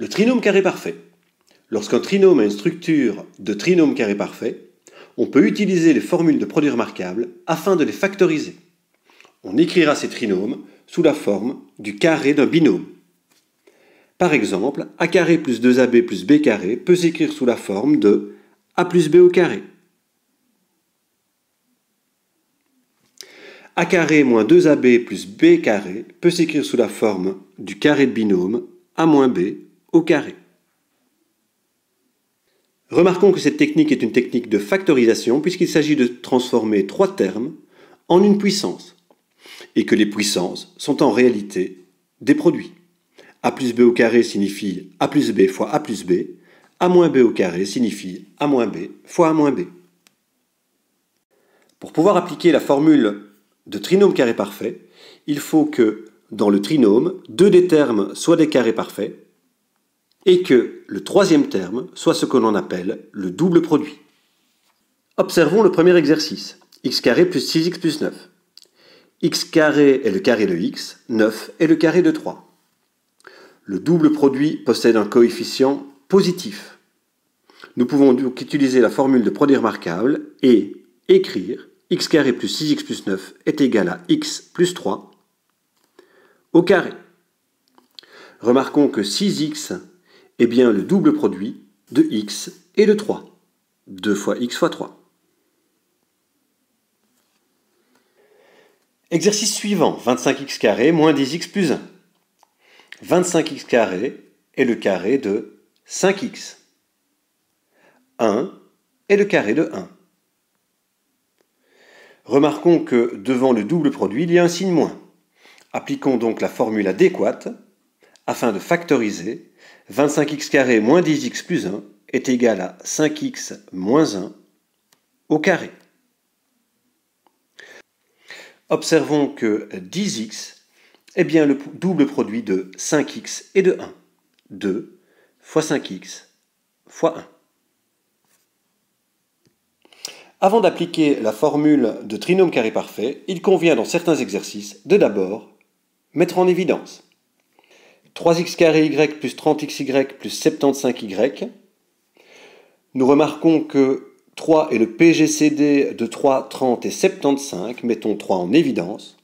Le trinôme carré parfait. Lorsqu'un trinôme a une structure de trinôme carré parfait, on peut utiliser les formules de produit remarquable afin de les factoriser. On écrira ces trinômes sous la forme du carré d'un binôme. Par exemple, a carré plus 2ab plus b carré peut s'écrire sous la forme de a plus b au carré. A carré moins 2ab plus b carré peut s'écrire sous la forme du carré de binôme a moins b au carré. Remarquons que cette technique est une technique de factorisation puisqu'il s'agit de transformer trois termes en une puissance et que les puissances sont en réalité des produits. A plus b au carré signifie a plus b fois a plus b, a moins b au carré signifie a moins b fois a moins b. Pour pouvoir appliquer la formule de trinôme carré parfait, il faut que dans le trinôme, deux des termes soient des carrés parfaits et que le troisième terme soit ce que l'on appelle le double produit. Observons le premier exercice, x carré plus 6x plus 9. X carré est le carré de x, 9 est le carré de 3. Le double produit possède un coefficient positif. Nous pouvons donc utiliser la formule de produit remarquable et écrire x carré plus 6x plus 9 est égal à x plus 3 au carré. Remarquons que 6x est bien le double produit de x et de 3. 2 fois x fois 3. Exercice suivant, 25x carré moins 10x plus 1. 25x carré est le carré de 5x. 1 est le carré de 1. Remarquons que devant le double produit, il y a un signe moins. Appliquons donc la formule adéquate afin de factoriser 25x carré moins 10x plus 1 est égal à 5x moins 1 au carré. Observons que 10x est bien le double produit de 5x et de 1. 2 fois 5x fois 1. Avant d'appliquer la formule de trinôme carré parfait, il convient dans certains exercices de d'abord mettre en évidence 3x carré y plus 30xy plus 75y. Nous remarquons que 3 est le PGCD de 3, 30 et 75, mettons 3 en évidence,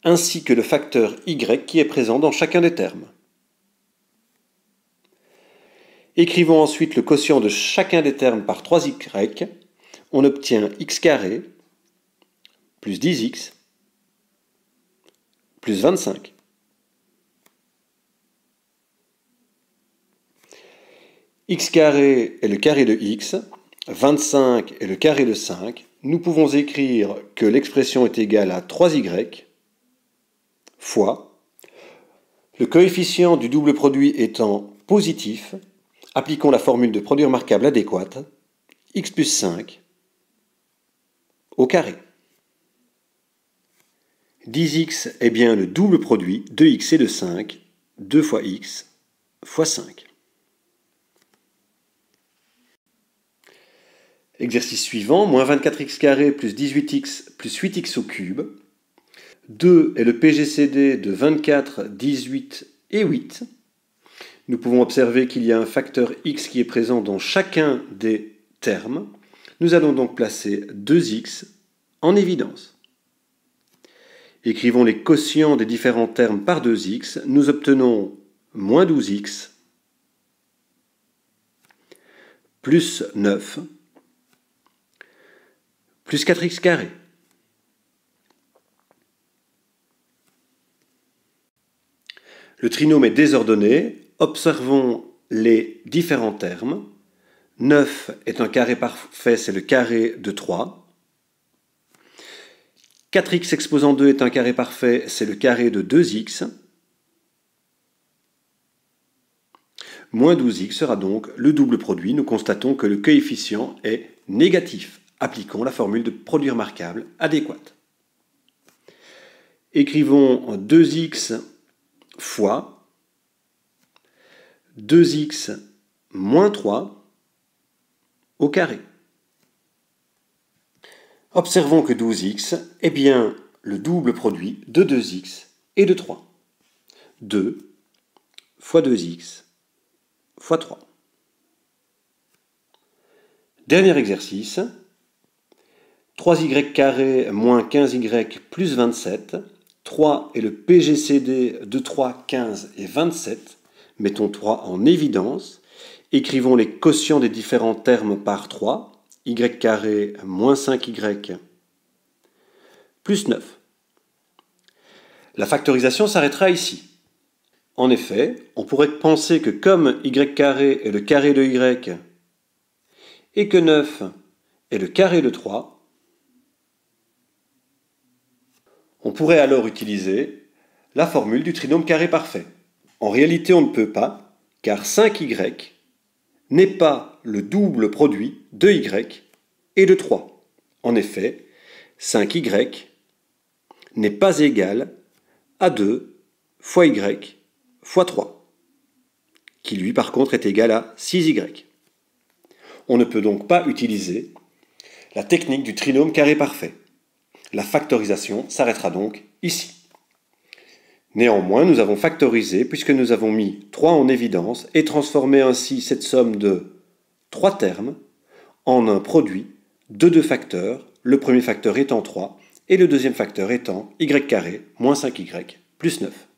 ainsi que le facteur y qui est présent dans chacun des termes. Écrivons ensuite le quotient de chacun des termes par 3y. On obtient x carré plus 10x plus 25. X carré est le carré de x, 25 est le carré de 5. Nous pouvons écrire que l'expression est égale à 3y fois le coefficient du double produit étant positif. Appliquons la formule de produit remarquable adéquate, x plus 5 au carré. 10x est bien le double produit de x et de 5, 2 fois x fois 5. Exercice suivant, moins 24x carré plus 18x plus 8x au cube. 2 est le PGCD de 24, 18 et 8. Nous pouvons observer qu'il y a un facteur x qui est présent dans chacun des termes. Nous allons donc placer 2x en évidence. Écrivons les quotients des différents termes par 2x. Nous obtenons moins 12x plus 9 plus 4x carré. Le trinôme est désordonné. Observons les différents termes. 9 est un carré parfait, c'est le carré de 3. 4x exposant 2 est un carré parfait, c'est le carré de 2x. Moins 12x sera donc le double produit. Nous constatons que le coefficient est négatif. Appliquons la formule de produit remarquable adéquate. Écrivons 2x fois 2x moins 3 au carré. Observons que 12x est bien le double produit de 2x et de 3. 2 fois 2x fois 3. Dernier exercice. 3y carré moins 15y plus 27. 3 est le PGCD de 3, 15 et 27. Mettons 3 en évidence. Écrivons les quotients des différents termes par 3. Y carré moins 5y plus 9. La factorisation s'arrêtera ici. En effet, on pourrait penser que comme y carré est le carré de y et que 9 est le carré de 3, on pourrait alors utiliser la formule du trinôme carré parfait. En réalité, on ne peut pas, car 5y n'est pas le double produit de y et de 3. En effet, 5y n'est pas égal à 2 fois y fois 3, qui lui par contre est égal à 6y. On ne peut donc pas utiliser la technique du trinôme carré parfait. La factorisation s'arrêtera donc ici. Néanmoins, nous avons factorisé puisque nous avons mis 3 en évidence et transformé ainsi cette somme de 3 termes en un produit de 2 facteurs, le premier facteur étant 3 et le deuxième facteur étant y carré moins 5y plus 9.